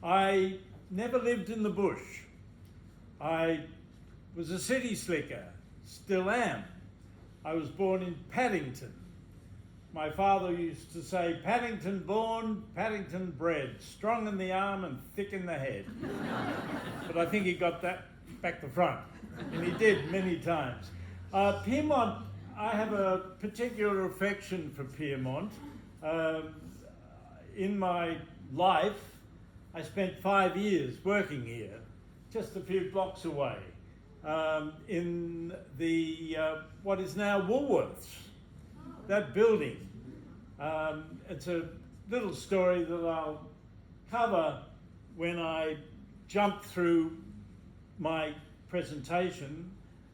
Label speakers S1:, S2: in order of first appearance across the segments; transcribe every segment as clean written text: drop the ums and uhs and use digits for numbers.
S1: I never lived in the bush. I was a city slicker, still am. I was born in Paddington. My father used to say, Paddington born, Paddington bred, strong in the arm and thick in the head. But I think he got that back the front, and he did many times. Pyrmont, I have a particular affection for Pyrmont. In my life, I spent 5 years working here, just a few blocks away, in the what is now Woolworths, that building. It's a little story that I'll cover when I jump through my presentation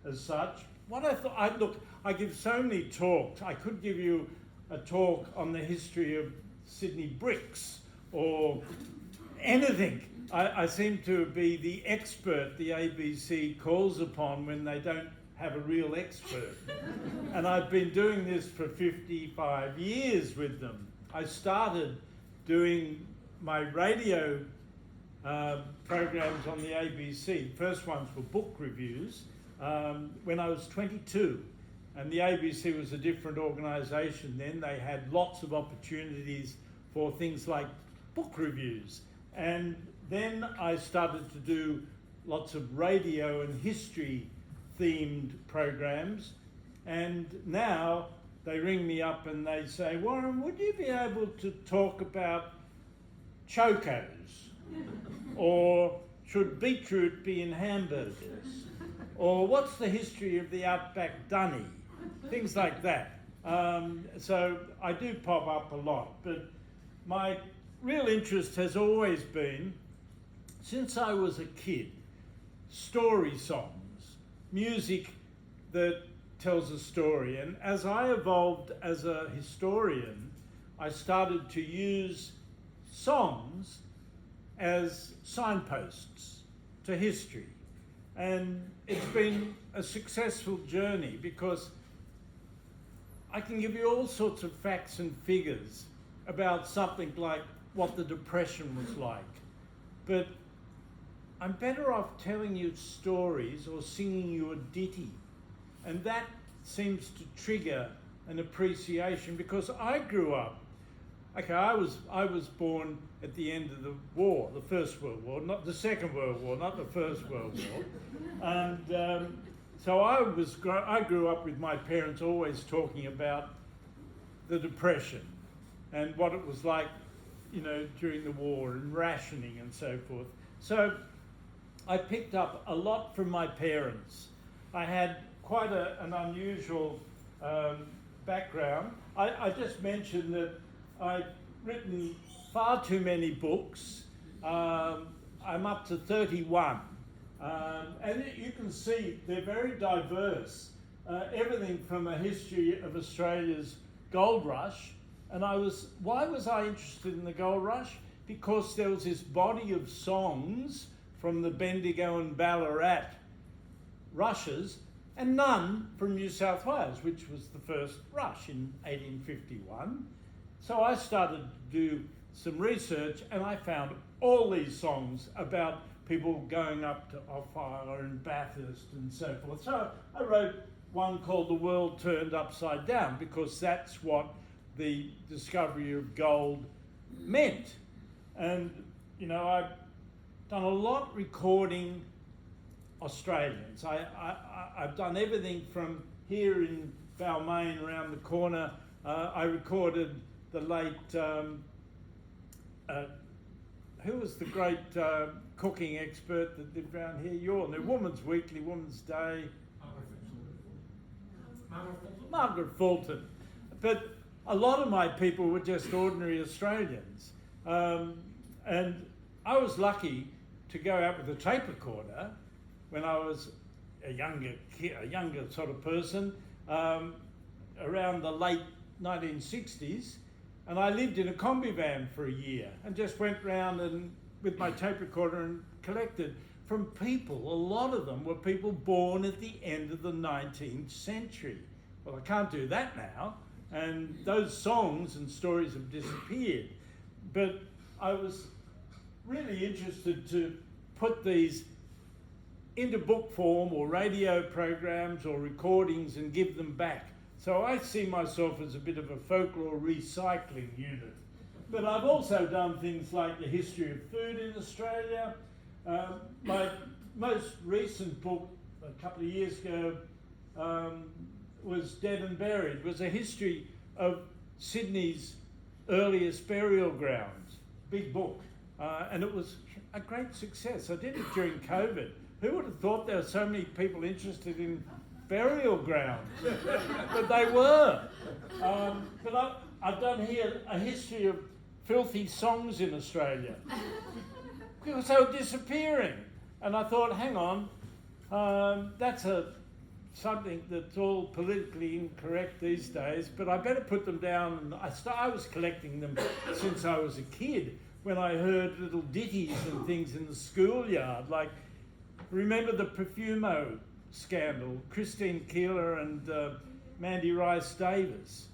S1: as such. What I thought, I give so many talks. I could give you a talk on the history of Sydney bricks or anything. I seem to be the expert the ABC calls upon when they don't have a real expert. And I've been doing this for 55 years with them. I started doing my radio programs on the ABC. The first ones were book reviews when I was 22. And the ABC was a different organisation then. They had lots of opportunities for things like book reviews. And then I started to do lots of radio and history themed programs. And now they ring me up and they say, Warren, would you be able to talk about chocos? Or should beetroot be in hamburgers? Or what's the history of the Outback Dunny? Things like that. So I do pop up a lot, but my real interest has always been, since I was a kid, story songs, music that tells a story. And as I evolved as a historian, I started to use songs as signposts to history. And it's been a successful journey because I can give you all sorts of facts and figures about something like what the Depression was like. But I'm better off telling you stories or singing you a ditty. And that seems to trigger an appreciation because I grew up, I was born at the end of the war, the First World War, not the Second World War, not the First World War. And so I grew up with my parents always talking about the Depression and what it was like, you know, during the war and rationing and so forth. So I picked up a lot from my parents. I had quite an unusual background. I just mentioned that I've written far too many books. I'm up to 31. And you can see they're very diverse. Everything from a history of Australia's gold rush. And why was I interested in the gold rush? Because there was this body of songs from the Bendigo and Ballarat rushes, and none from New South Wales, which was the first rush in 1851. So I started to do some research and I found all these songs about people going up to Ophir and Bathurst and so forth. So I wrote one called The World Turned Upside Down because that's what the discovery of gold meant. And, you know, I've done a lot recording Australians. I've done everything from here in Balmain around the corner. I recorded the late, who was the great cooking expert that lived around here? The Woman's Weekly, Woman's Day. Margaret Fulton. But a lot of my people were just ordinary Australians. And I was lucky to go out with a tape recorder when I was a younger sort of person, around the late 1960s. And I lived in a combi van for a year and just went round and with my tape recorder and collected from people. A lot of them were people born at the end of the 19th century. Well, I can't do that now. And those songs and stories have disappeared. But I was really interested to put these into book form or radio programs or recordings and give them back. So I see myself as a bit of a folklore recycling unit. But I've also done things like the history of food in Australia. My most recent book, a couple of years ago, was Dead and Buried. It was a history of Sydney's earliest burial grounds. Big book. And it was a great success. I did it during COVID. Who would have thought there were so many people interested in burial grounds? But they were. But I've done here a history of filthy songs in Australia. Because they were disappearing. And I thought, hang on, that's something that's all politically incorrect these days, but I better put them down. And I was collecting them since I was a kid, when I heard little ditties and things in the schoolyard, like, remember the Profumo scandal, Christine Keeler and Mandy Rice Davis.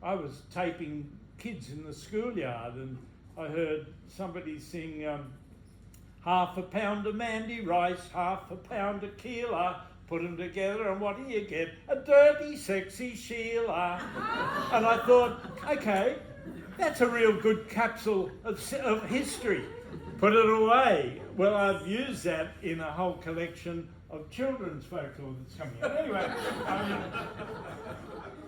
S1: I was taping kids in the schoolyard and I heard somebody sing half a pound of Mandy Rice, half a pound of Keeler, put them together and what do you get? A dirty, sexy Sheila. And I thought, okay, that's a real good capsule of history. Put it away. Well, I've used that in a whole collection of children's folklore that's coming out. Anyway,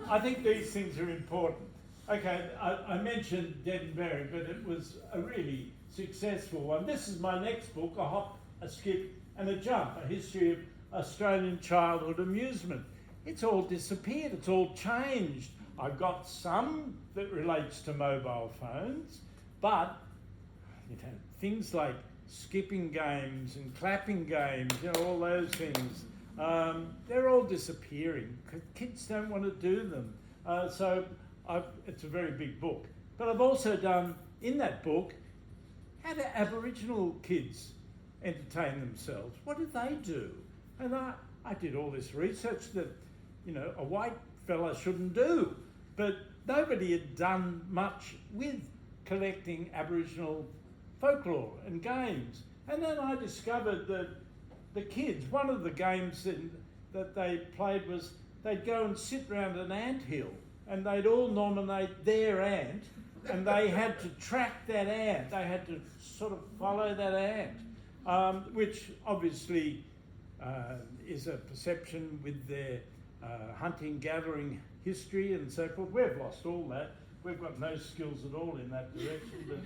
S1: I think these things are important. Okay, I mentioned Dead and Buried, but it was a really successful one. This is my next book, A Hop, a Skip and a Jump, a history of Australian childhood amusement. It's all disappeared, it's all changed. I've got some that relates to mobile phones, but things like skipping games and clapping games, all those things, they're all disappearing. Kids don't want to do them. So it's a very big book. But I've also done, in that book, how do Aboriginal kids entertain themselves? What do they do? And I did all this research that, a white fella shouldn't do. But nobody had done much with collecting Aboriginal folklore and games. And then I discovered that the kids, one of the games that they played was they'd go and sit round an anthill and they'd all nominate their ant and they had to track that ant. They had to sort of follow that ant, which obviously is a perception with their hunting, gathering history and so forth. We've lost all that. We've got no skills at all in that direction, but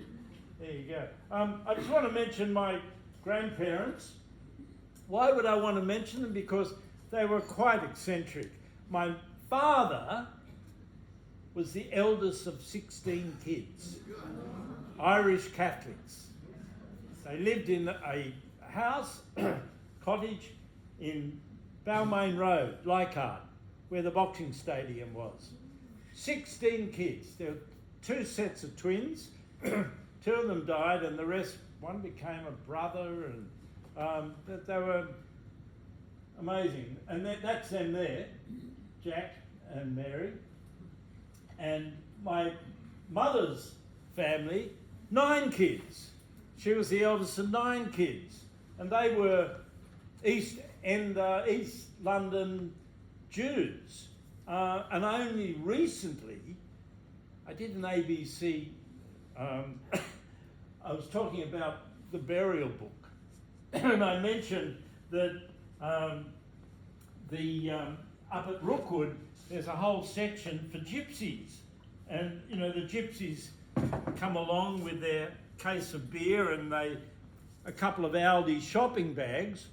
S1: there you go. I just want to mention my grandparents. Why would I want to mention them? Because they were quite eccentric. My father was the eldest of 16 kids, Irish Catholics. They lived in a house, cottage in Balmain Road, Leichhardt, where the boxing stadium was. 16 kids. There were 2 sets of twins. 2 of them died and the rest, one became a brother, and they were amazing. And that's them there, Jack and Mary. And my mother's family, 9 kids. She was the eldest of 9 kids. And they were East London Jews. And only recently, I did an ABC, I was talking about the burial book. And I mentioned that up at Rookwood, there's a whole section for gypsies. And, the gypsies come along with their case of beer and a couple of Aldi shopping bags,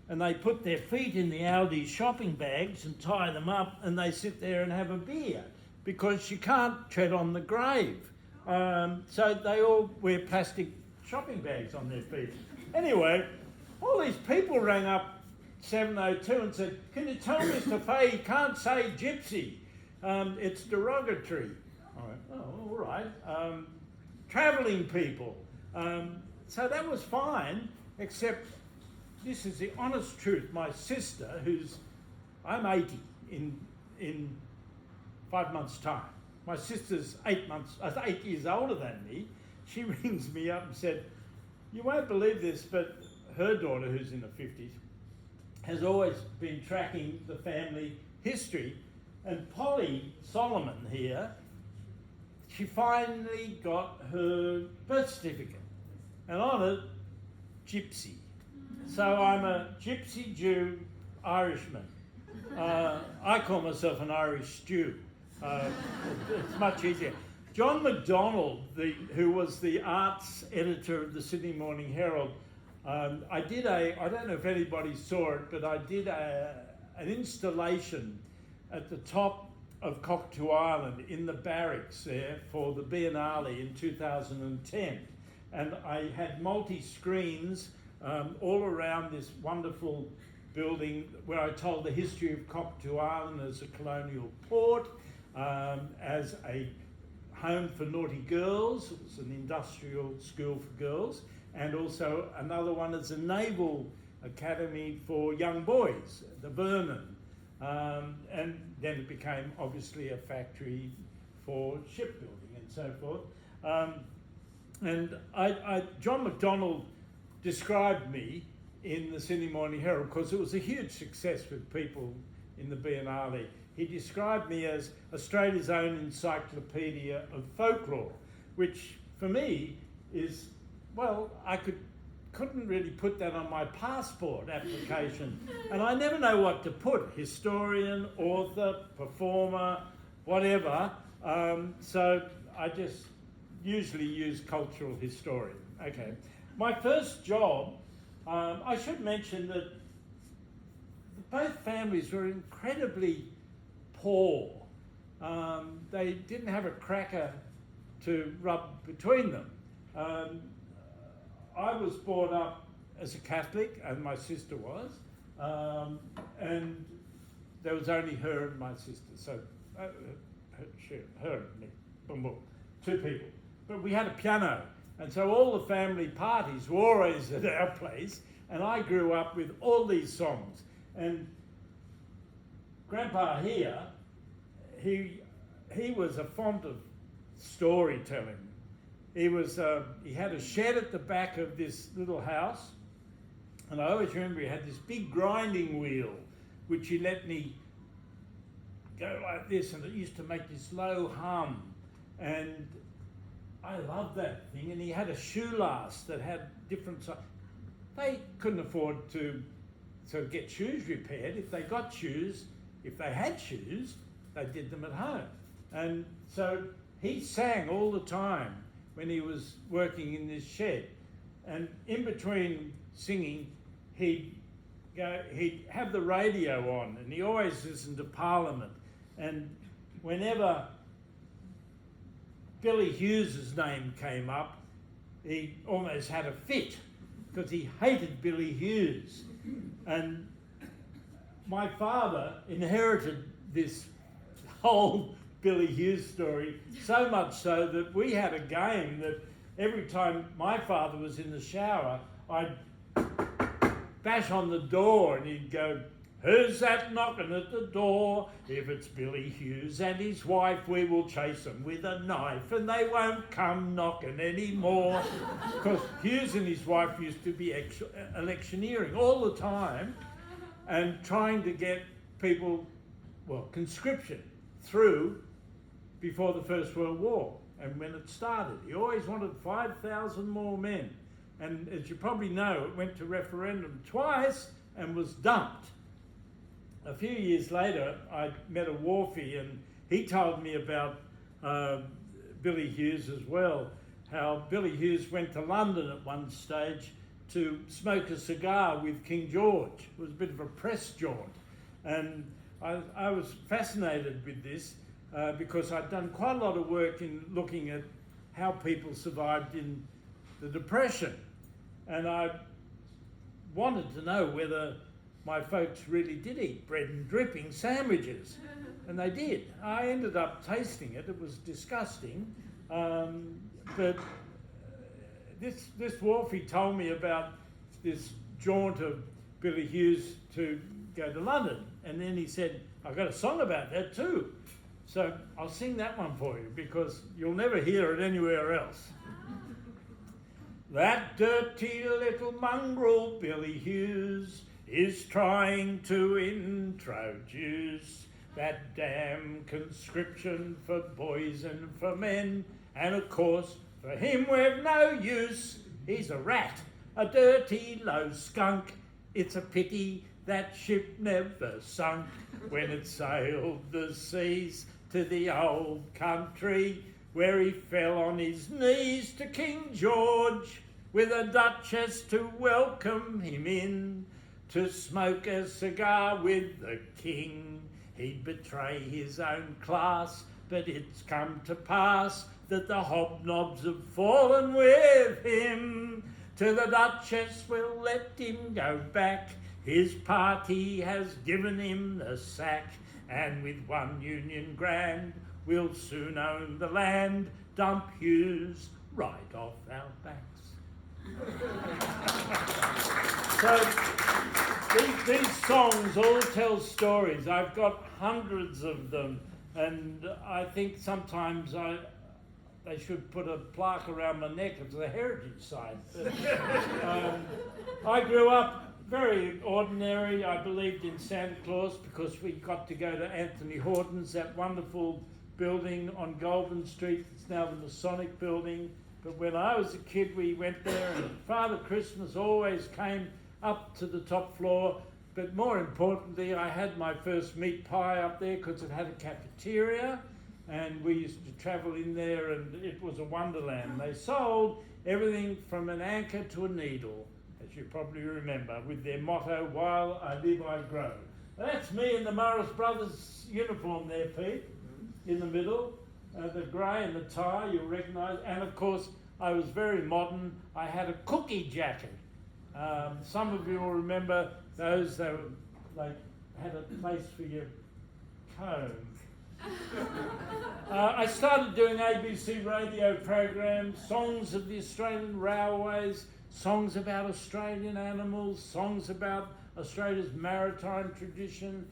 S1: and they put their feet in the Aldi shopping bags and tie them up, and they sit there and have a beer because you can't tread on the grave. So they all wear plastic shopping bags on their feet. Anyway, all these people rang up 702 and said, "Can you tell Mr. Fahey you can't say gypsy? It's derogatory." I went, "Oh, all right." Travelling people. So that was fine, except this is the honest truth. My sister, I'm 80 in 5 months' time. My sister's 8 years older than me. She rings me up and said, You won't believe this, but her daughter, who's in the 50s, has always been tracking the family history. And Polly Solomon here, she finally got her birth certificate. And on it, Gypsy. So I'm a Gypsy Jew Irishman. I call myself an Irish Jew. It's much easier. John MacDonald, who was the arts editor of the Sydney Morning Herald, I don't know if anybody saw it, but I did an installation at the top of Cockatoo Island in the barracks there for the Biennale in 2010. And I had multi-screens all around this wonderful building where I told the history of Cockatoo Island as a colonial port, as a home for naughty girls. It was an industrial school for girls, and also another one as a naval academy for young boys, the Vernon. And then it became obviously a factory for shipbuilding and so forth. And John MacDonald described me in the Sydney Morning Herald because it was a huge success with people in the Biennale. He described me as Australia's own encyclopedia of folklore, which for me is, well, I couldn't really put that on my passport application. And I never know what to put, historian, author, performer, whatever. So I just usually use cultural historian. Okay. My first job, I should mention that both families were incredibly poor. They didn't have a cracker to rub between them. I was brought up as a Catholic, and my sister was, and there was only her and my sister, so her and me, boom, boom, two people. But we had a piano, and so all the family parties were always at our place, and I grew up with all these songs. And Grandpa here, he was a font of storytelling. He had a shed at the back of this little house, and I always remember he had this big grinding wheel, which he let me go like this, and it used to make this low hum, and I loved that thing. And he had a shoe last that had different sizes. They couldn't afford to get shoes repaired. If they got shoes, if they had shoes, they did them at home. And so he sang all the time when he was working in this shed. And in between singing, he'd have the radio on, and he always listened to Parliament. And whenever Billy Hughes's name came up, he almost had a fit because he hated Billy Hughes. And my father inherited this whole Billy Hughes story, so much so that we had a game that every time my father was in the shower, I'd bash on the door and he'd go, "Who's that knocking at the door? If it's Billy Hughes and his wife, we will chase them with a knife and they won't come knocking anymore." Because Hughes and his wife used to be electioneering all the time and trying to get people, well, conscription through before the First World War. And when it started, he always wanted 5,000 more men. And as you probably know, it went to referendum twice and was dumped. A few years later, I met a wharfie, and he told me about Billy Hughes as well, how Billy Hughes went to London at one stage to smoke a cigar with King George. It was a bit of a press jaunt. And I was fascinated with this because I'd done quite a lot of work in looking at how people survived in the Depression. And I wanted to know whether my folks really did eat bread and dripping sandwiches. And they did. I ended up tasting it. It was disgusting. But this wharfie told me about this jaunt of Billy Hughes to go to London. And then he said, "I've got a song about that too." So I'll sing that one for you because you'll never hear it anywhere else. That dirty little mongrel Billy Hughes is trying to introduce that damn conscription for boys and for men, and of course for him we've no use. He's a rat, a dirty low skunk. It's a pity that ship never sunk when it sailed the seas to the old country, where he fell on his knees to King George with a duchess to welcome him in to smoke a cigar with the king. He'd betray his own class, but it's come to pass that the hobnobs have fallen with him. To the duchess we'll let him go back. His party has given him the sack, and with one union grand we'll soon own the land. Dump Hughes right off our backs. So these songs all tell stories. I've got hundreds of them, and I think sometimes they should put a plaque around my neck as a heritage site. I grew up very ordinary. I believed in Santa Claus because we got to go to Anthony Horton's, that wonderful building on Goulburn Street. It's now the Masonic building. But when I was a kid, we went there, and Father Christmas always came up to the top floor. But more importantly, I had my first meat pie up there because it had a cafeteria, and we used to travel in there, and it was a wonderland. They sold everything from an anchor to a needle, as you probably remember, with their motto, "While I live, I grow." That's me in the Morris Brothers uniform there, Pete, in the middle. The grey and the tie, you'll recognise. And of course, I was very modern. I had a cookie jacket. Some of you will remember those that had a place for your comb. I started doing ABC radio programs, songs of the Australian railways, songs about Australian animals, songs about Australia's maritime tradition.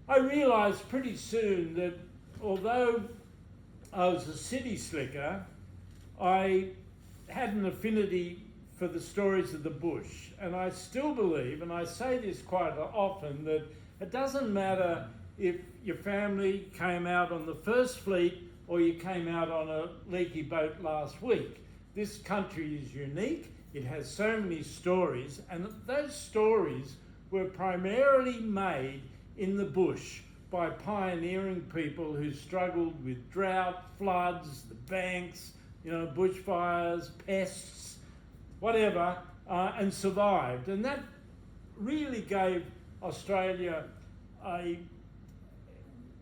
S1: I realised pretty soon that although I was a city slicker, I had an affinity for the stories of the bush. And I still believe, and I say this quite often, that it doesn't matter if your family came out on the First Fleet or you came out on a leaky boat last week. This country is unique. It has so many stories, and those stories were primarily made in the bush by pioneering people who struggled with drought, floods, the banks, bushfires, pests, whatever, and survived. And that really gave Australia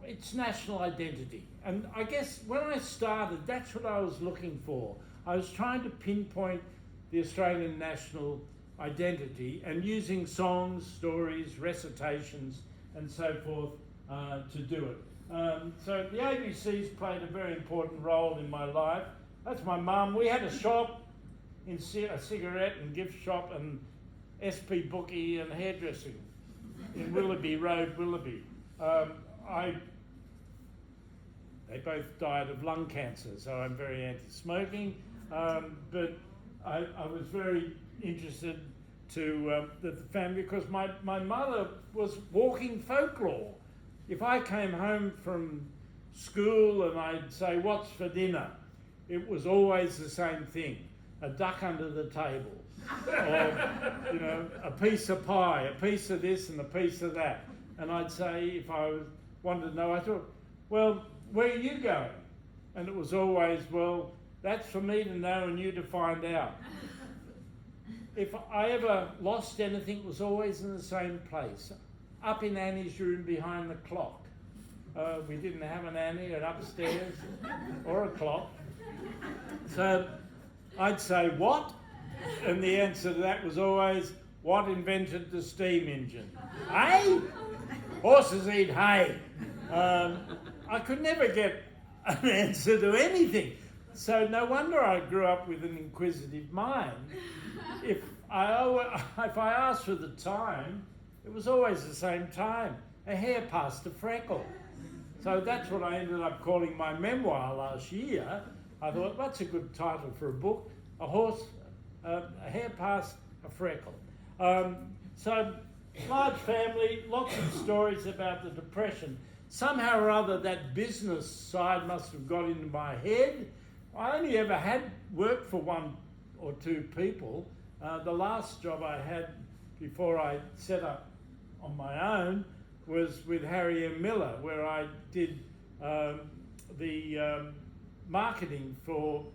S1: its national identity. And I guess when I started, that's what I was looking for. I was trying to pinpoint the Australian national identity and using songs, stories, recitations, and so forth to do it. So the ABC's played a very important role in my life. That's my mum. We had a shop, a cigarette and gift shop, and SP Bookie and hairdressing in Willoughby Road, Willoughby. They both died of lung cancer, so I'm very anti-smoking. But I was very interested to the family because my mother was walking folklore. If I came home from school and I'd say, "What's for dinner?" it was always the same thing: a duck under the table, or a piece of pie, a piece of this and a piece of that. And I'd say, if I wanted to know, I thought, "Well, where are you going?" And it was always, "Well, that's for me to know and you to find out." If I ever lost anything, it was always in the same place, up in Annie's room behind the clock. We didn't have an Annie at upstairs or a clock. So I'd say, "What?" And the answer to that was always, "What invented the steam engine?" Hay? Horses eat hay. I could never get an answer to anything. So no wonder I grew up with an inquisitive mind. If I asked for the time, it was always the same time. A hair past a freckle. So that's what I ended up calling my memoir last year. I thought, that's a good title for a book. A horse a hair past a freckle. So large family, lots of stories about the Depression. Somehow or other that business side must have got into my head. I only ever had worked for one or two people. The last job I had before I set up on my own was with Harry M. Miller, where I did the marketing for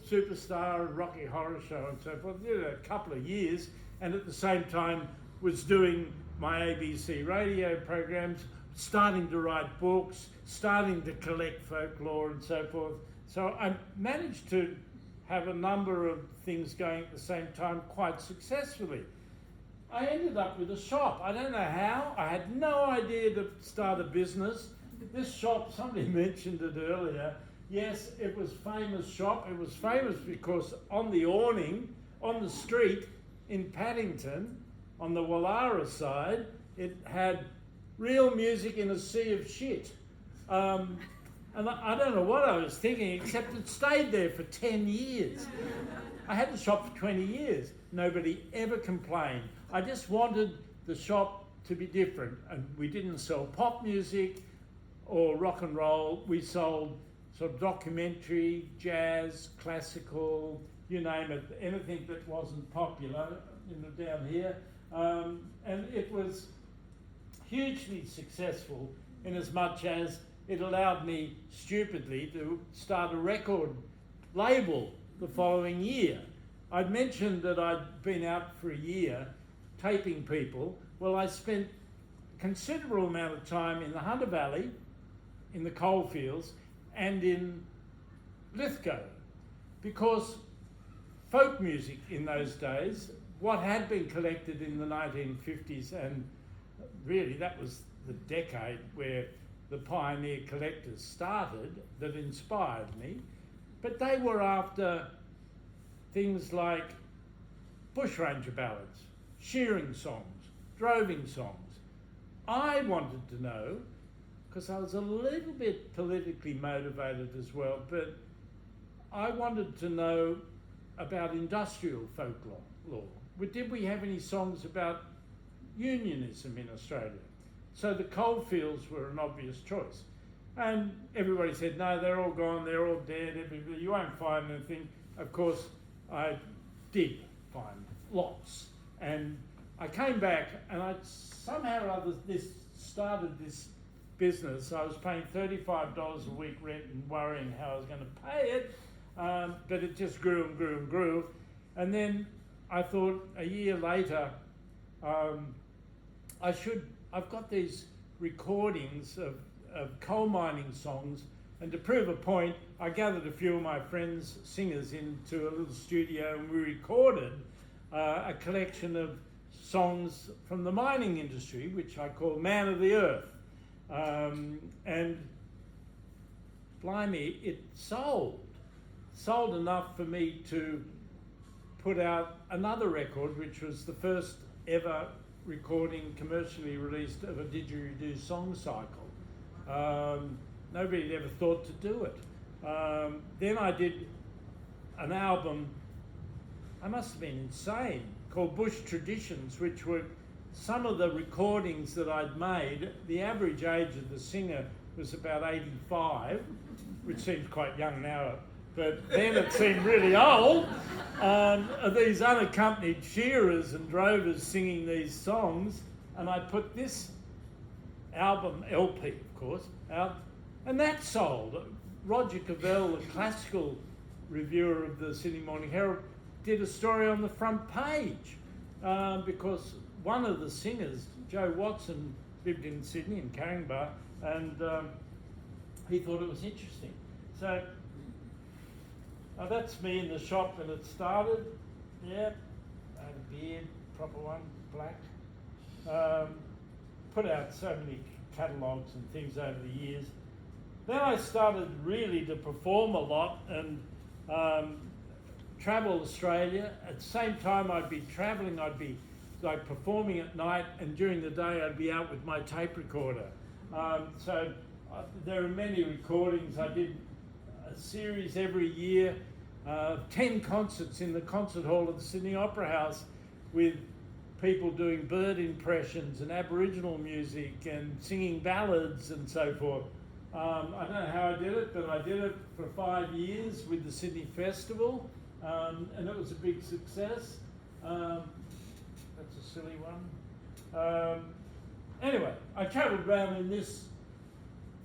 S1: Superstar, Rocky Horror Show and so forth. Did it a couple of years, and at the same time was doing my ABC radio programs, starting to write books, starting to collect folklore and so forth. So I managed to have a number of things going at the same time quite successfully. I ended up with a shop. I don't know how. I had no idea to start a business. This shop, somebody mentioned it earlier. Yes, it was famous shop. It was famous because on the awning, on the street in Paddington, on the Wallara side, it had real music in a sea of shit. And I don't know what I was thinking, except it stayed there for 10 years. I had the shop for 20 years. Nobody ever complained. I just wanted the shop to be different. And we didn't sell pop music or rock and roll. We sold sort of documentary, jazz, classical, you name it, anything that wasn't popular, down here. And it was hugely successful in as much as it allowed me stupidly to start a record label the following year. I'd mentioned that I'd been out for a year taping people. Well, I spent a considerable amount of time in the Hunter Valley, in the coalfields, and in Lithgow, because folk music in those days, what had been collected in the 1950s, and really that was the decade where the pioneer collectors started, that inspired me, but they were after things like bushranger ballads, shearing songs, droving songs. I wanted to know, because I was a little bit politically motivated as well, but I wanted to know about industrial folklore. Did we have any songs about unionism in Australia? So the coalfields were an obvious choice. And everybody said, no, they're all gone, they're all dead, you won't find anything. Of course, I did find lots. And I came back and I somehow or other started this business. I was paying $35 a week rent and worrying how I was going to pay it, but it just grew and grew and grew. And then I thought a year later, I've got these recordings of coal mining songs, and to prove a point, I gathered a few of my friends, singers, into a little studio, and we recorded a collection of songs from the mining industry, which I call Man of the Earth. And blimey, it sold enough for me to put out another record, which was the first ever recording commercially released of a didgeridoo song cycle. Nobody had ever thought to do it. Then I did an album, I must have been insane, called Bush Traditions, which were some of the recordings that I'd made. The average age of the singer was about 85, which seems quite young now, but then it seemed really old. These unaccompanied shearers and drovers singing these songs, and I put this album, LP of course, out, and that sold. Roger Cavell, the classical reviewer of the Sydney Morning Herald, did a story on the front page because one of the singers, Joe Watson, lived in Sydney, in Caringbah, and he thought it was interesting. So that's me in the shop when it started. Yeah, I had a beard, proper one, black. Put out so many catalogues and things over the years. Then I started really to perform a lot and travel Australia. At the same time I'd be travelling, I'd be like performing at night, and during the day I'd be out with my tape recorder. There are many recordings. I did a series every year. 10 concerts in the concert hall of the Sydney Opera House with people doing bird impressions and Aboriginal music and singing ballads and so forth. I don't know how I did it, but I did it for 5 years with the Sydney Festival, and it was a big success. That's a silly one. Anyway, I travelled around in this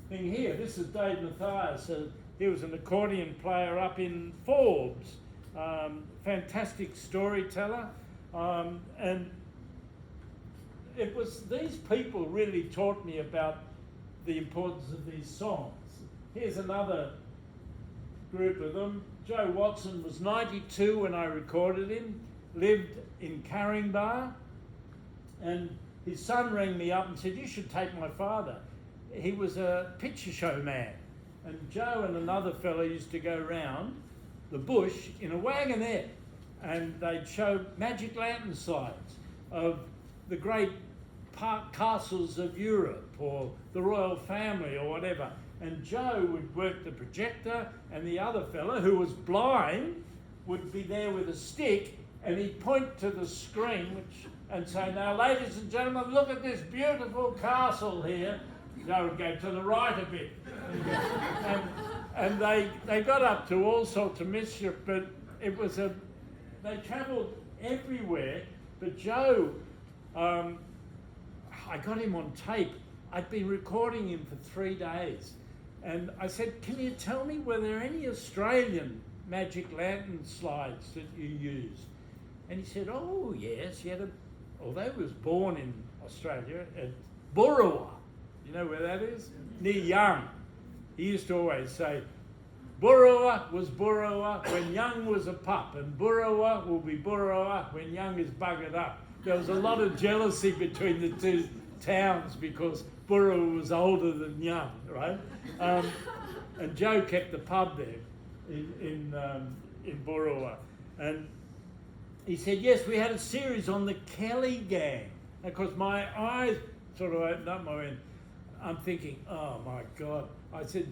S1: thing here. This is Dave Mathias. He was an accordion player up in Forbes. Fantastic storyteller. And it was these people really taught me about the importance of these songs. Here's another group of them. Joe Watson was 92 when I recorded him, lived in Caringbah, and his son rang me up and said, "You should take my father." He was a picture show man, and Joe and another fellow used to go round the bush in a wagonette, and they'd show magic lantern slides of the great castles of Europe or the royal family or whatever. And Joe would work the projector, and the other fellow, who was blind, would be there with a stick, and he'd point to the screen and say, "Now, ladies and gentlemen, look at this beautiful castle here." Joe would go to the right a bit. And they got up to all sorts of mischief, but it was they travelled everywhere. But Joe, I got him on tape. I'd been recording him for 3 days. And I said, "Can you tell me, were there any Australian magic lantern slides that you used?" And he said, "Oh, yes." Although he was born in Australia, at Burrawa. You know where that is? Near Young. He used to always say, "Burrawa was Burrawa when Young was a pup, and Burrawa will be Burrawa when Young is buggered up." There was a lot of jealousy between the two towns because Burrawa was older than Young, right? And Joe kept the pub there in Burrawa. And he said, "Yes, we had a series on the Kelly Gang." Of course, my eyes sort of opened up. I'm thinking, oh my God. I said,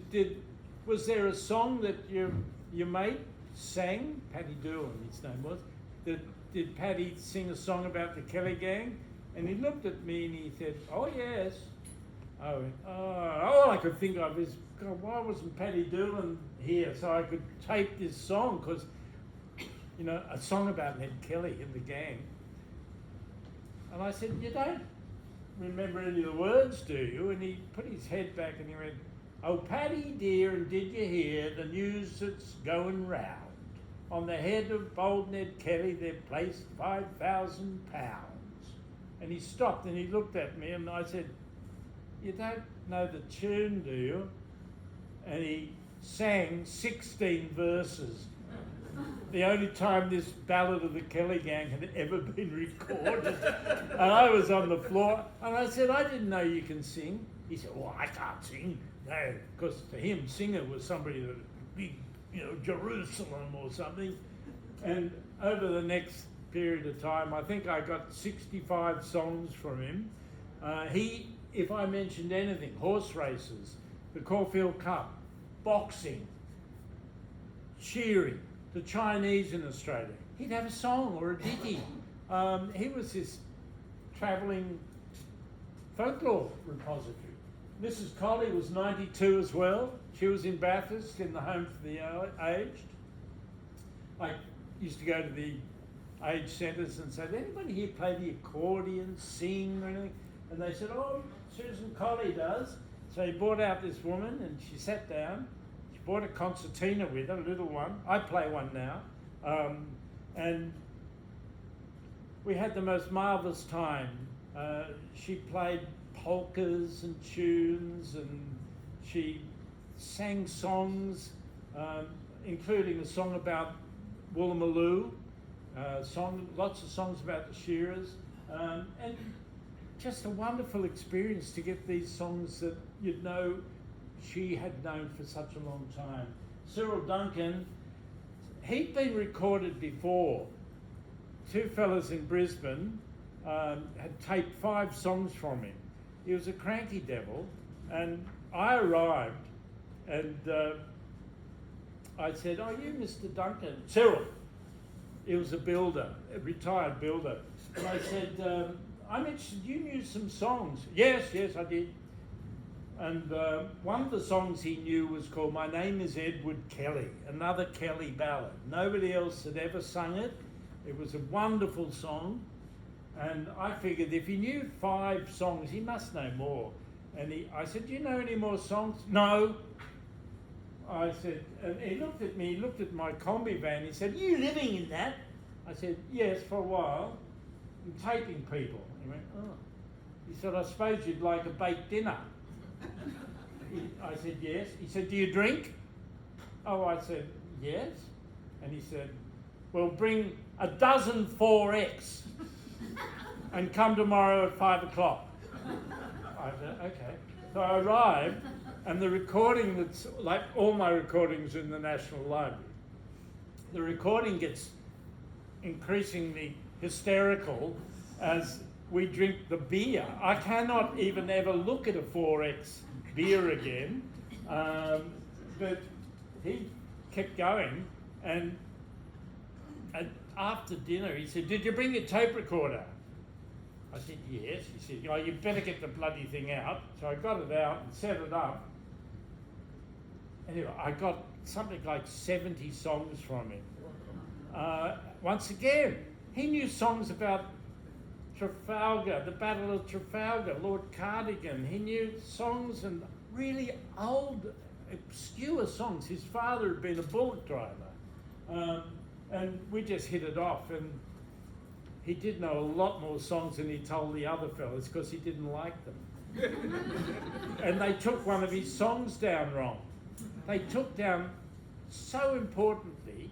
S1: was there a song that your mate sang? Paddy Doolan, his name was. Did Paddy sing a song about the Kelly Gang? And he looked at me and he said, "Oh yes." I went, all I could think of is, God, why wasn't Paddy Doolan here so I could tape this song? Because, you know, a song about Ned Kelly and the gang. And I said, "You don't remember any of the words, do you?" And he put his head back and he went, "Oh, Paddy dear, and did you hear the news that's going round? On the head of old Ned Kelly they've placed £5,000. And he stopped and he looked at me and I said, "You don't know the tune, do you?" And he sang 16 verses. The only time this ballad of the Kelly Gang had ever been recorded. And I was on the floor and I said, "I didn't know you can sing." He said, "Well, I can't sing." No, because to him, singer was somebody that big, you know, Jerusalem or something. And over the next period of time, I think I got 65 songs from him. If I mentioned anything, horse races, the Caulfield Cup, boxing, cheering, the Chinese in Australia, he'd have a song or a ditty. He was this travelling folklore repository. Mrs. Colley was 92 as well. She was in Bathurst in the home for the aged. I used to go to the aged centres and say, "Did anybody here play the accordion, sing or anything?" And they said, "Oh, Susan Colley does." So he brought out this woman and she sat down. She brought a concertina with her, a little one. I play one now. And we had the most marvellous time. She played polkas and tunes, and she sang songs, including a song about Woolloomooloo, lots of songs about the shearers, and just a wonderful experience to get these songs that you'd know she had known for such a long time. Cyril Duncan, he'd been recorded before. Two fellas in Brisbane had taped 5 songs from him. He was a cranky devil, and I arrived, and I said, "Oh, you Mr. Duncan?" Cyril. He was a builder, a retired builder. And I said, "I'm interested, you knew some songs." Yes, I did. And one of the songs he knew was called "My Name is Edward Kelly," another Kelly ballad. Nobody else had ever sung it. It was a wonderful song. And I figured if he knew 5 songs, he must know more. And I said, "Do you know any more songs?" "No." I said, and he looked at me, he looked at my combi van, he said, "Are you living in that?" I said, "Yes, for a while. I'm taping people." He went, "Oh." He said, "I suppose you'd like a baked dinner." I said, "Yes." He said, "Do you drink?" Oh, I said, "Yes." And he said, "Well, bring a dozen 4X and come tomorrow at 5 o'clock. I said, "Okay." So I arrived, and the recording that's, like all my recordings in the National Library, the recording gets increasingly hysterical as we drink the beer. I cannot even ever look at a 4X beer again, but he kept going, and after dinner he said, "Did you bring your tape recorder?" I said, "Yes." He said, "Oh, you better get the bloody thing out." So I got it out and set it up. Anyway, I got something like 70 songs from him. Once again, he knew songs about Trafalgar, the Battle of Trafalgar, Lord Cardigan. He knew songs, and really old, obscure songs. His father had been a bullock driver. And we just hit it off. And he did know a lot more songs than he told the other fellas because he didn't like them. And they took one of his songs down wrong. They took down, so importantly,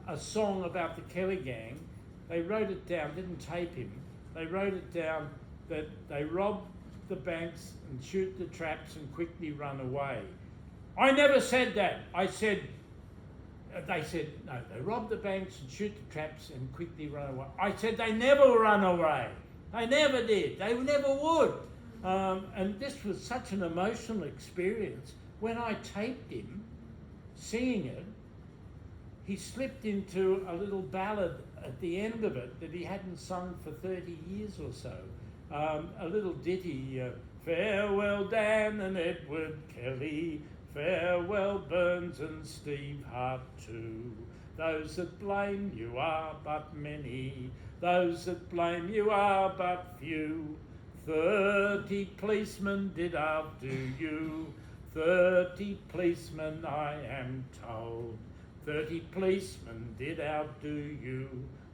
S1: a song about the Kelly gang. They wrote it down, didn't tape him. They wrote it down that they rob the banks and shoot the traps and quickly run away. I never said that. I said, they said, no, they rob the banks and shoot the traps and quickly run away. I said, they never run away. They never did. They never would. And this was such an emotional experience. When I taped him singing it, he slipped into a little ballad at the end of it that he hadn't sung for 30 years or so. A little ditty, "Farewell Dan and Edward Kelly, farewell Burns and Steve Hart too. Those that blame you are but many, those that blame you are but few. 30 policemen did outdo you, 30 policemen I am told. 30 policemen did outdo you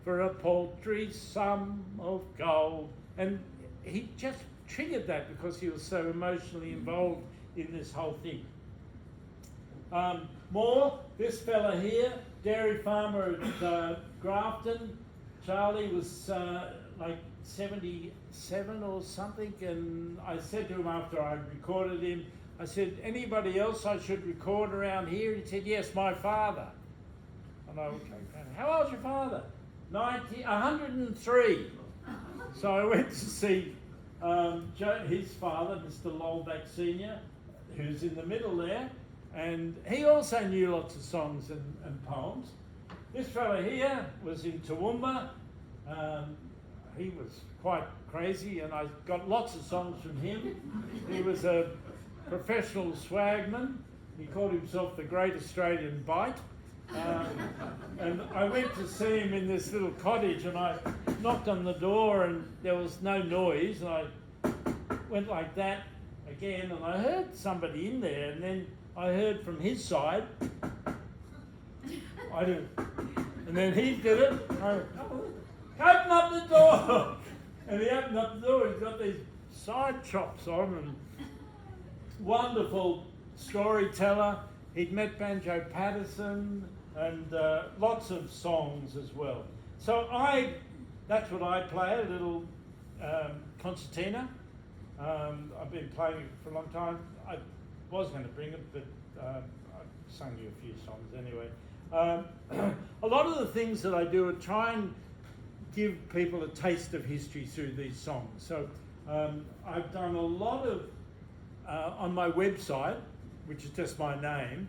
S1: for a paltry sum of gold." And he just triggered that because he was so emotionally involved in this whole thing. More, this fella here, dairy farmer at Grafton. Charlie was like 77 or something, and I said to him after I recorded him, I said, "Anybody else I should record around here?" He said, "Yes, my father." And I went, "Okay, how old's your father?" 103. So I went to see his father, Mr. Lolbeck Sr., who's in the middle there, and he also knew lots of songs and poems. This fella here was in Toowoomba. He was quite crazy, and I got lots of songs from him. He was a professional swagman. He called himself the Great Australian Bite. And I went to see him in this little cottage, and I knocked on the door and there was no noise, and I went like that again, and I heard somebody in there, and then I heard from his side, I did, and then he did it. "Open up the door!" And he opened up the door. He's got these side chops on, and wonderful storyteller. He'd met Banjo Patterson and lots of songs as well. So that's what I play, a little concertina. I've been playing it for a long time. I was going to bring it, but I sung you a few songs anyway. A lot of the things that I do are try and give people a taste of history through these songs. So I've done a lot of, on my website, which is just my name,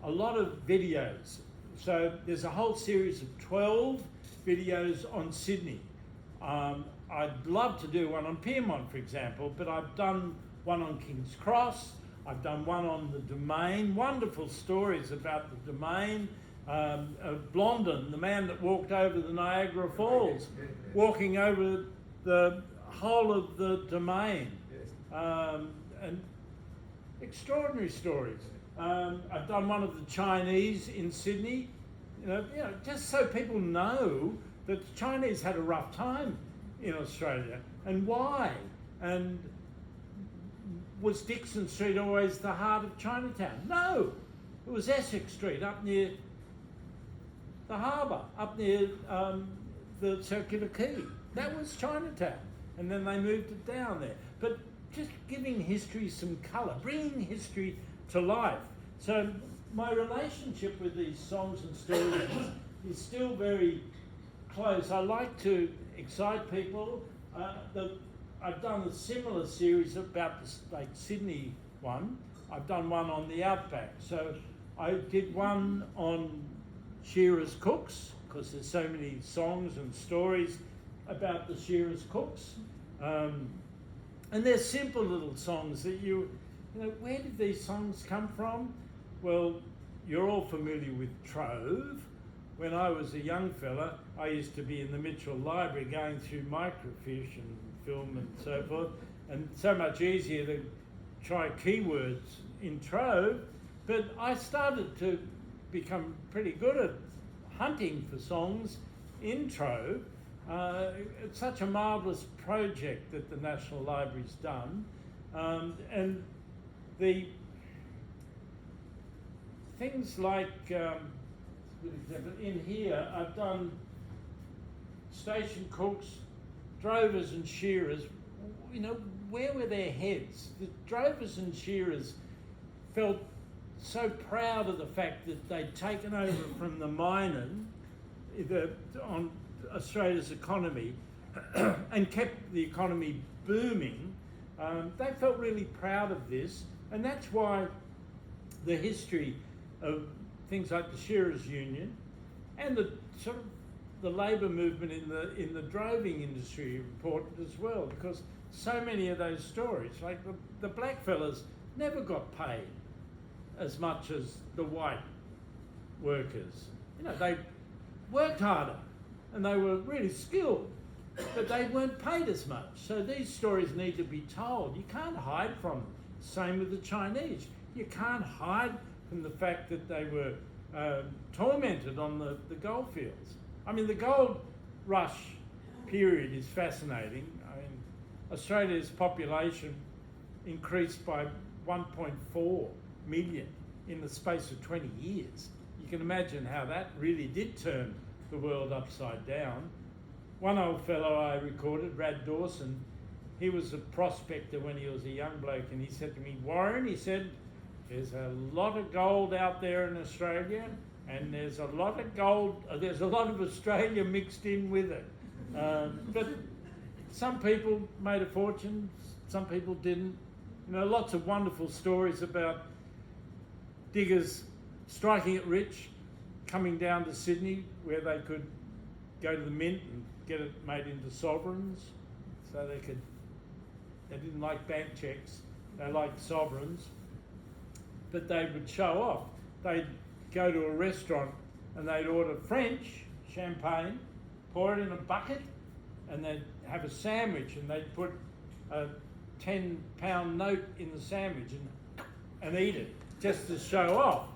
S1: a lot of videos. So there's a whole series of 12 videos on Sydney. I'd love to do one on Pyrmont, for example, but I've done one on King's Cross, I've done one on the Domain, wonderful stories about the Domain, of Blondin, the man that walked over the Niagara Falls, walking over the whole of the Domain, and extraordinary stories. I've done one of the Chinese in Sydney, just so people know that the Chinese had a rough time in Australia and why. And was Dixon Street always the heart of Chinatown? No, it was Essex Street up near the harbour, up near the Circular Quay. That was Chinatown, and then they moved it down there. But just giving history some colour, bringing history to life. So my relationship with these songs and stories is still very close. I like to excite people. I've done a similar series about the State Sydney one. I've done one on the Outback. So I did one on Shearers Cooks, because there's so many songs and stories about the Shearers Cooks. And they're simple little songs that where did these songs come from? Well, you're all familiar with Trove. When I was a young fella, I used to be in the Mitchell Library going through microfiche and film and so forth, and so much easier to try keywords in Trove. But I started to become pretty good at hunting for songs in Trove. It's such a marvellous project that the National Library's done, and the things like, in here I've done station cooks, drovers and shearers. Where were their heads? The drovers and shearers felt so proud of the fact that they'd taken over from the miners on Australia's economy and kept the economy booming. They felt really proud of this, and that's why the history of things like the Shearers Union and the sort of the labour movement in the droving industry are important as well, because so many of those stories, like the black fellas never got paid as much as the white workers. They worked harder and they were really skilled, but they weren't paid as much. So these stories need to be told. You can't hide from them. Same with the Chinese. You can't hide from the fact that they were tormented on the goldfields. I mean, the gold rush period is fascinating. I mean, Australia's population increased by 1.4 million in the space of 20 years. You can imagine how that really did turn the world upside down. One old fellow I recorded, Rad Dawson, he was a prospector when he was a young bloke, and he said to me, Warren, he said, there's a lot of gold out there in Australia, and there's a lot of Australia mixed in with it. But some people made a fortune, some people didn't. Lots of wonderful stories about diggers striking it rich, coming down to Sydney where they could go to the mint and get it made into sovereigns. So they didn't like bank checks, they liked sovereigns. But they would show off. They'd go to a restaurant and they'd order French champagne, pour it in a bucket, and they'd have a sandwich, and they'd put a £10 note in the sandwich and eat it just to show off.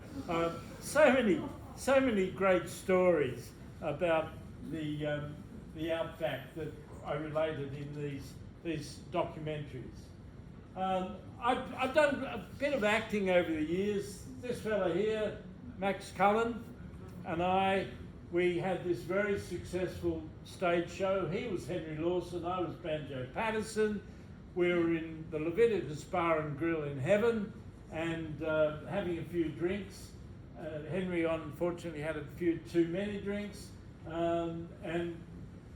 S1: So many great stories about the outback that I related in these documentaries. I've done a bit of acting over the years. This fella here, Max Cullen, and we had this very successful stage show. He was Henry Lawson, I was Banjo Patterson. We were in the Leviticus Bar and Grill in Heaven and having a few drinks. Henry unfortunately had a few too many drinks, and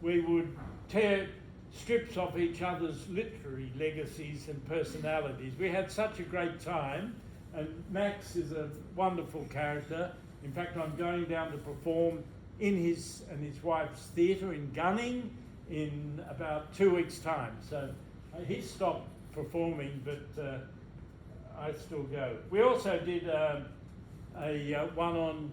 S1: we would tear strips off each other's literary legacies and personalities. We had such a great time And Max is a wonderful character. In fact, I'm going down to perform in his and his wife's theatre in Gunning in about 2 weeks' time. So he stopped performing, but I still go. We also did one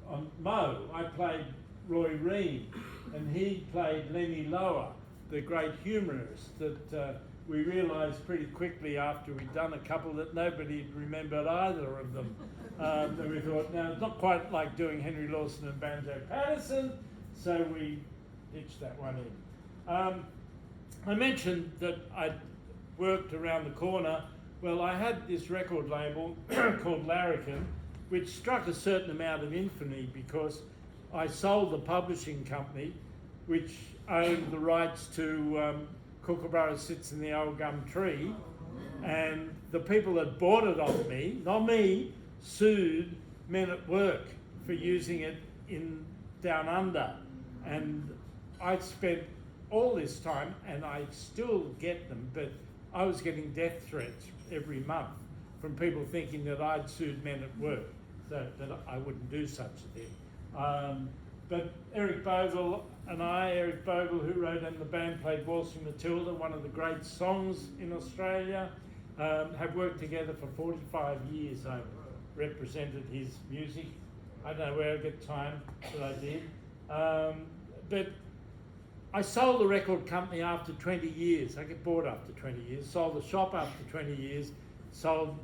S1: on Mo. I played Roy Reid, and he played Lenny Lower, the great humorist that we realised pretty quickly after we'd done a couple that nobody remembered either of them. And we thought, no, it's not quite like doing Henry Lawson and Banjo Patterson, so we ditched that one in. I mentioned that I'd worked around the corner. Well, I had this record label called Larrikin, which struck a certain amount of infamy because I sold the publishing company, which owned the rights to Kookaburra Sits in the Old Gum Tree, and the people that bought it off me, not me, sued Men at Work for using it in Down Under. And I spent all this time, and I still get them, but I was getting death threats every month from people thinking that I'd sued Men at Work, so that I wouldn't do such a thing. But Eric Bogle and Eric Bogle, who wrote and the band played Waltzing Matilda, one of the great songs in Australia, have worked together for 45 years. I've represented his music. I don't know where I get time, but I did. But I sold the record company after 20 years. I get bored after 20 years. Sold the shop after 20 years. Sold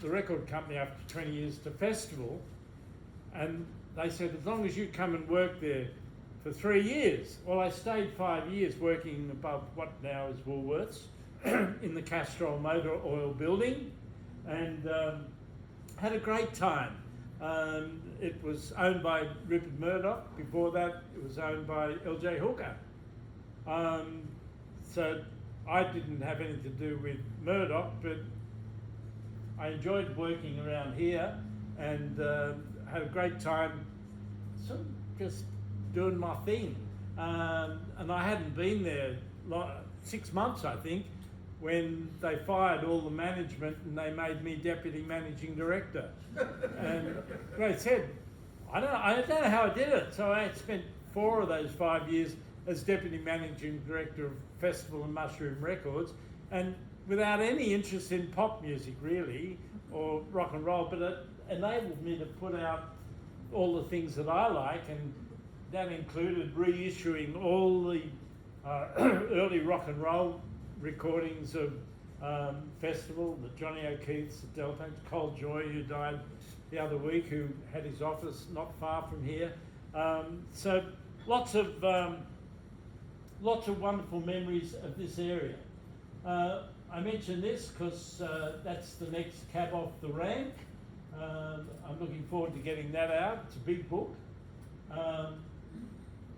S1: the record company after 20 years to Festival. And they said, as long as you come and work there for 3 years. Well, I stayed 5 years working above what now is Woolworths in the Castrol Motor Oil building, and had a great time. It was owned by Rupert Murdoch. Before that, it was owned by L.J. Hooker. So I didn't have anything to do with Murdoch, but I enjoyed working around here and had a great time sort of just doing my thing. And I hadn't been there 6 months, I think, when they fired all the management and they made me deputy managing director. And they said, I don't know how I did it. So I spent 4 of those 5 years as deputy managing director of Festival and Mushroom Records, and without any interest in pop music really, or rock and roll, but it enabled me to put out all the things that I like, and that included reissuing all the early rock and roll recordings of Festival, the Johnny O'Keeffe's, the Deltones, Cole Joy, who died the other week, who had his office not far from here. So lots of wonderful memories of this area. I mention this because that's the next cab off the rank. I'm looking forward to getting that out. It's a big book.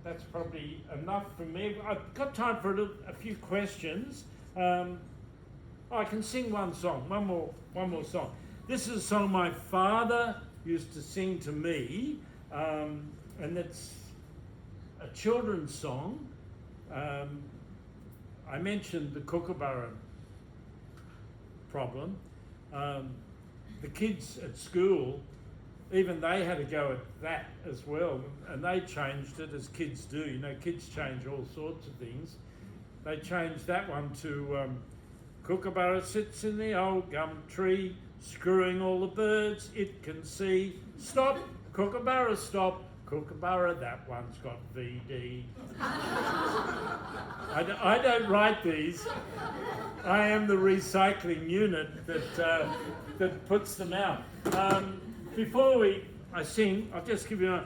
S1: That's probably enough from me. I've got time for a few questions. I can sing one song, one more song. This is a song my father used to sing to me, and it's a children's song. I mentioned the Kookaburra problem. The kids at school, even they had to go at that as well, and they changed it as kids do. You know, kids change all sorts of things. They changed that one to Kookaburra sits in the old gum tree, screwing all the birds it can see. Stop, Kookaburra, stop. Kookaburra, that one's got VD. I don't write these. I am the recycling unit that puts them out. Before I sing, I'll just give you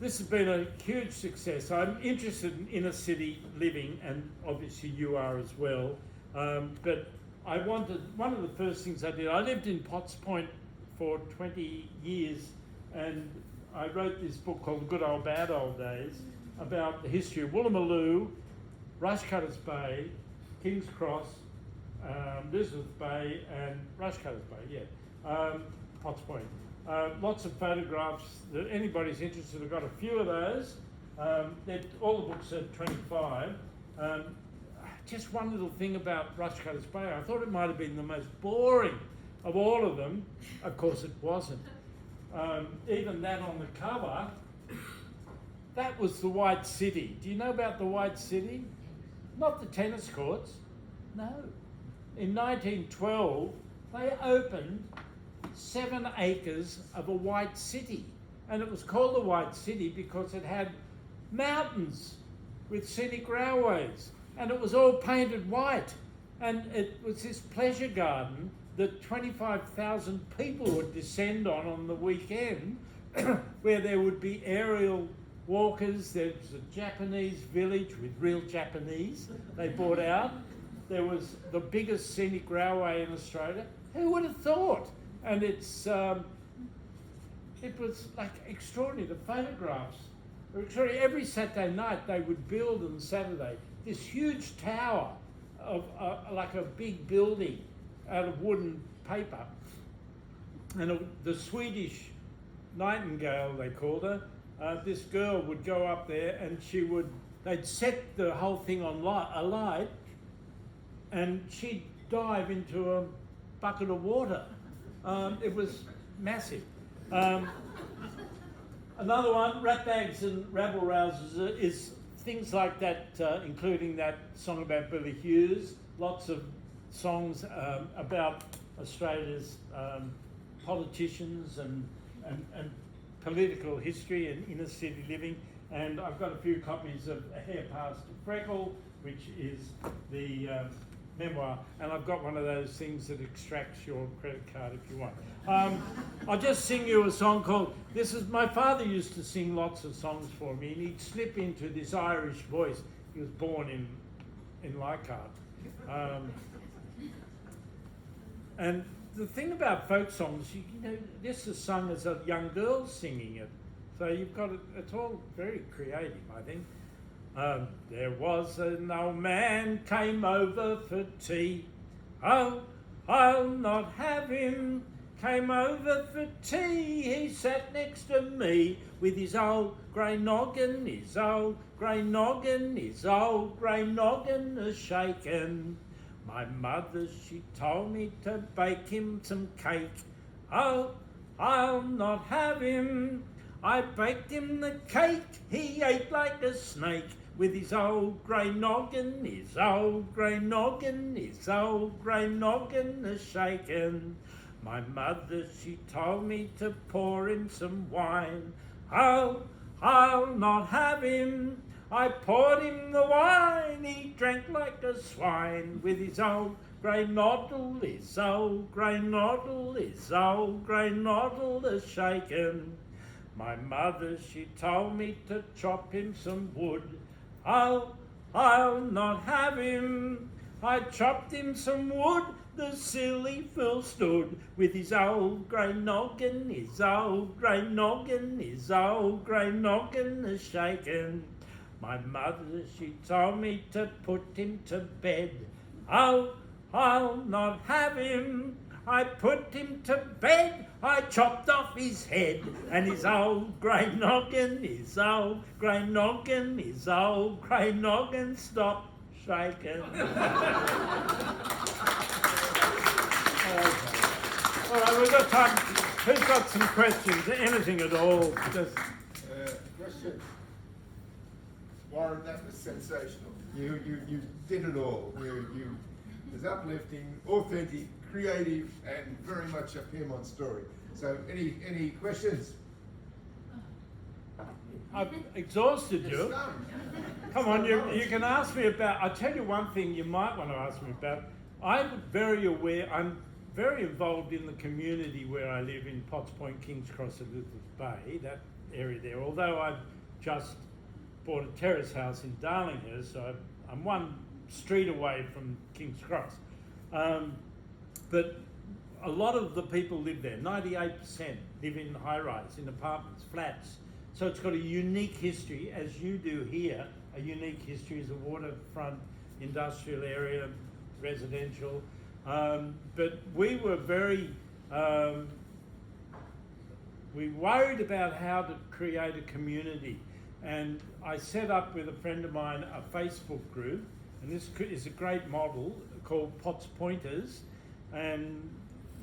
S1: this has been a huge success. I'm interested in inner city living, and obviously you are as well. But I wanted, one of the first things I did, I lived in Potts Point for 20 years, and I wrote this book called The Good Old Bad Old Days about the history of Woolloomooloo, Rushcutters Bay, King's Cross, Elizabeth Bay, and Rushcutters Bay, Potts Point. Lots of photographs that anybody's interested. I've got a few of those. All the books are 25. just one little thing about Rushcutters Bay. I thought it might have been the most boring of all of them. Of course, it wasn't. Even that on the cover, that was the White City. Do you know about the White City? Not the tennis courts. No. In 1912, they opened 7 acres of a white city. And it was called the White City because it had mountains with scenic railways. And it was all painted white. And it was this pleasure garden that 25,000 people would descend on the weekend, where there would be aerial walkers. There was a Japanese village with real Japanese they bought out. There was the biggest scenic railway in Australia. Who would have thought? And it was like extraordinary. The photographs were extraordinary. Every Saturday night they would build on Saturday this huge tower of like a big building out of wooden paper. And the Swedish Nightingale, they called her, this girl would go up there and they'd set the whole thing on alight, and she'd dive into a bucket of water. It was massive. Another one, Ratbags and Rabble Rousers, is things like that, including that song about Billy Hughes, lots of songs about Australia's politicians and political history and inner city living. And I've got a few copies of A Hair Past a Freckle, which is the memoir, and I've got one of those things that extracts your credit card if you want. I'll just sing you a song called, my father used to sing lots of songs for me, and he'd slip into this Irish voice. He was born in Leichhardt. And the thing about folk songs, you know, this is sung as a young girl singing it. So you've got it, it's all very creative, I think. There was an old man came over for tea. Oh, I'll not have him. Came over for tea. He sat next to me with his old grey noggin, his old grey noggin, his old grey noggin a-shaking. My mother, she told me to bake him some cake. Oh, I'll not have him. I baked him the cake. He ate like a snake with his old grey noggin, his old grey noggin, his old grey noggin a-shaking. My mother, she told me to pour him some wine. Oh, I'll not have him. I poured him the wine. He drank like a swine with his old grey noddle, his old grey noddle, his old grey noddle a-shaking. My mother, she told me to chop him some wood. Oh, I'll not have him. I chopped him some wood. The silly fool stood with his old grey noggin, his old grey noggin, his old grey noggin a-shaking. My mother, she told me to put him to bed. Oh, I'll not have him. I put him to bed. I chopped off his head and his old grey noggin, his old grey noggin, his old grey noggin stopped shaking. Okay. All right, we've got time. Who's got some questions? Anything at all? Just
S2: question. Warren, that was sensational. You did it all. You it was uplifting, authentic, creative, and very much a Pyrmont story. So, any questions?
S1: I've exhausted you. Come on, you can ask me about. I'll tell you one thing you might want to ask me about. I'm very involved in the community where I live in Potts Point, Kings Cross, Elizabeth Bay, that area there. Although I've just bought a terrace house in Darlinghurst, so I'm one street away from Kings Cross. But a lot of the people live there. 98% live in high-rise, in apartments, flats. So it's got a unique history, as you do here. A unique history as a waterfront industrial area, residential. But we were we worried about how to create a community. And I set up with a friend of mine a Facebook group, and this is a great model called Potts Pointers, and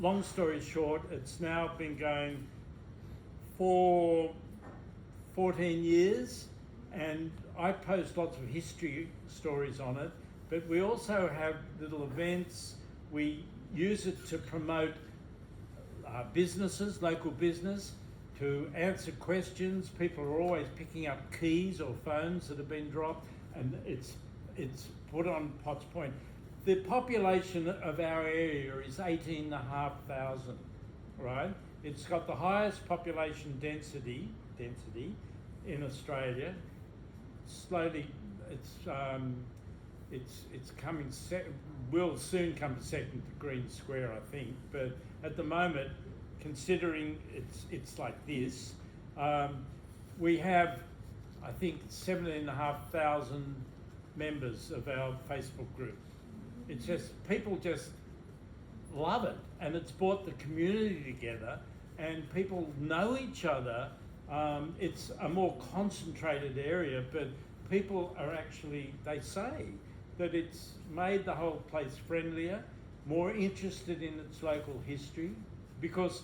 S1: long story short, it's now been going for 14 years, and I post lots of history stories on it, but we also have little events. We use it to promote businesses, local business, to answer questions. People are always picking up keys or phones that have been dropped, and it's put on Potts Point. The population of our area is 18,500, right? It's got the highest population density in Australia. Slowly, it's coming. Will soon come to second to Green Square, I think. But at the moment, considering it's like this, we have, I think, 17,500 members of our Facebook group. It's just, people just love it, and it's brought the community together, and people know each other. It's a more concentrated area, but people are actually, they say that it's made the whole place friendlier, more interested in its local history, because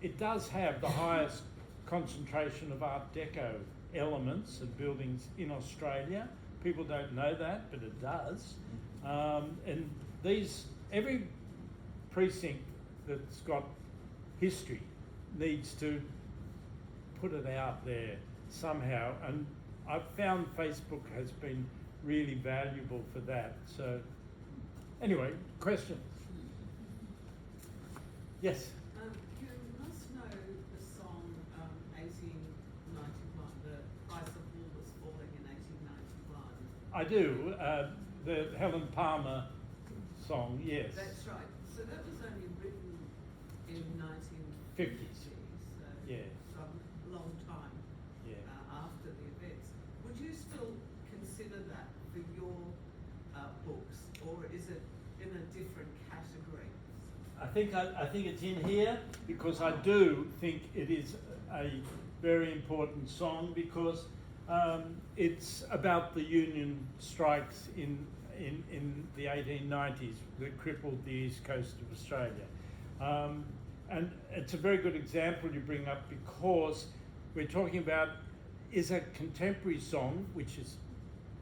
S1: it does have the highest concentration of Art Deco elements and buildings in Australia. People don't know that, but it does. And every precinct that's got history needs to put it out there somehow. And I've found Facebook has been really valuable for that. So anyway, questions? Yes?
S3: You must know the song 1891, the price of wool was falling in 1891.
S1: I do. The Helen Palmer song, yes.
S3: That's right. So that was only written in
S1: 50s.
S3: So
S1: Yeah.
S3: some long time
S1: Yeah.
S3: After the events. Would you still consider that for your books, or is it in a different category?
S1: I think it's in here because I do think it is a very important song, because it's about the Union strikes in the 1890s that crippled the east coast of Australia. And it's a very good example you bring up, because we're talking about is a contemporary song, which is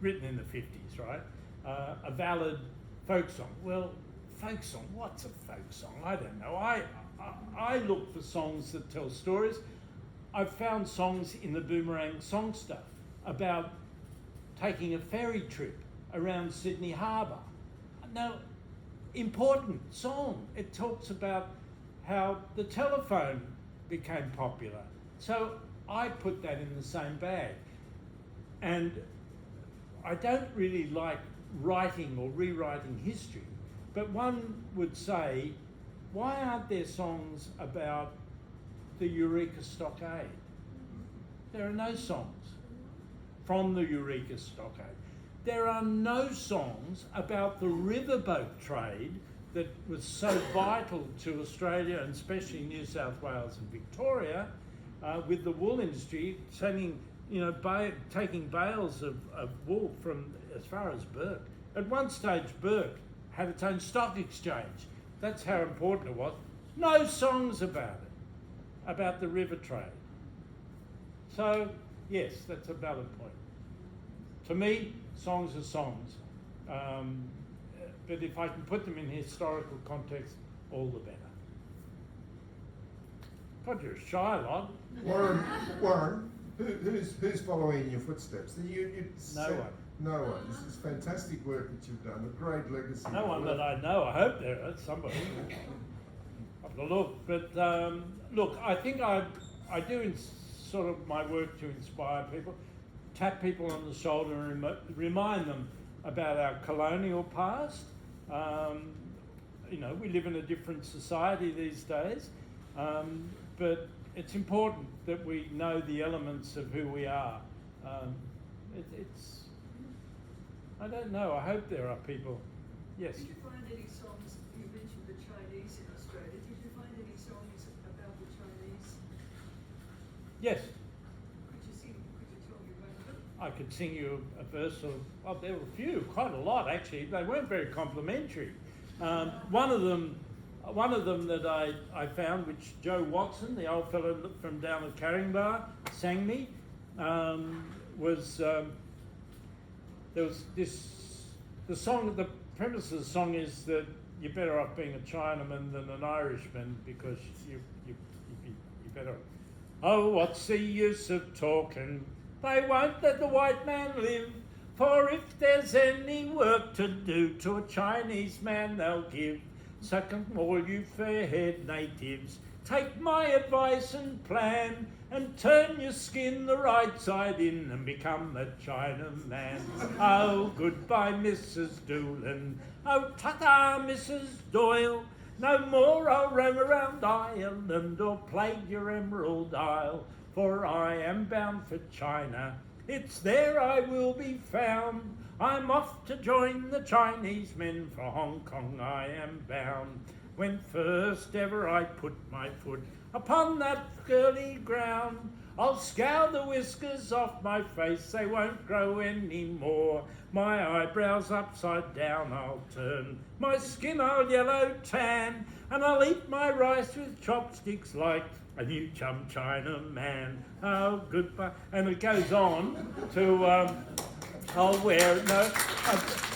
S1: written in the 50s, right? A valid folk song. Well, folk song, what's a folk song? I don't know. I look for songs that tell stories. I've found songs in the Boomerang Song Stuff about taking a ferry trip around Sydney Harbour. Now, important song. It talks about how the telephone became popular. So I put that in the same bag. And I don't really like writing or rewriting history, but one would say, why aren't there songs about the Eureka Stockade? There are no songs from the Eureka Stockade. There are no songs about the riverboat trade that was so vital to Australia, and especially New South Wales and Victoria, with the wool industry sending, taking bales of wool from as far as Bourke. At one stage, Bourke had its own stock exchange. That's how important it was. No songs about it, about the river trade. So, yes, that's a valid point. To me, songs are songs. But if I can put them in historical context, all the better. God, you're a shy lot.
S2: Warren, who's following in your footsteps?
S1: No one.
S2: No one. This is fantastic work that you've done. A great legacy.
S1: No one that I know. I hope there is somebody. Have a look. But look, I think I do sort of my work to inspire people, tap people on the shoulder and remind them about our colonial past. We live in a different society these days, but it's important that we know the elements of who we are. I don't know, I hope there are people. Yes?
S4: Did you find any songs, you mentioned the Chinese in Australia, did you find any songs about the Chinese?
S1: Yes.
S4: Could you tell me about them?
S1: I could sing you a verse of, well, there were a few, quite a lot actually. They weren't very complimentary. One of them that I found, which Joe Watson, the old fellow from down at Caringbah, sang me, was there was the song. The premise of the song is that you're better off being a Chinaman than an Irishman because you're better. Oh, what's the use of talking? They won't let the white man live. For if there's any work to do to a Chinese man, they'll give. So come all you fair-haired natives, take my advice and plan, and turn your skin the right side in and become a Chinaman. Oh, goodbye, Mrs. Doolan. Oh, ta-ta, Mrs. Doyle. No more I'll roam around Ireland or plague your Emerald Isle, for I am bound for China. It's there I will be found. I'm off to join the Chinese men, for Hong Kong I am bound. When first ever I put my foot upon that girly ground, I'll scour the whiskers off my face, they won't grow any more. My eyebrows upside down I'll turn, my skin I'll yellow tan, and I'll eat my rice with chopsticks like a new chum Chinaman. Oh, goodbye. And it goes on to, I'll wear it. No,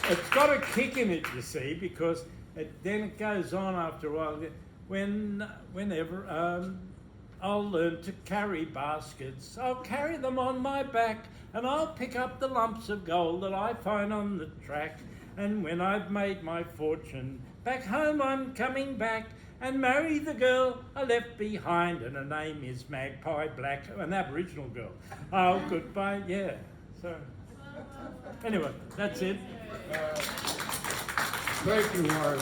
S1: it's got a kick in it, you see, because then it goes on after a while. Whenever I'll learn to carry baskets, I'll carry them on my back, and I'll pick up the lumps of gold that I find on the track. And when I've made my fortune, back home I'm coming back, and marry the girl I left behind, and her name is Magpie Black, an Aboriginal girl. Oh, goodbye, yeah. So, anyway, that's it.
S2: Thank you, Warren.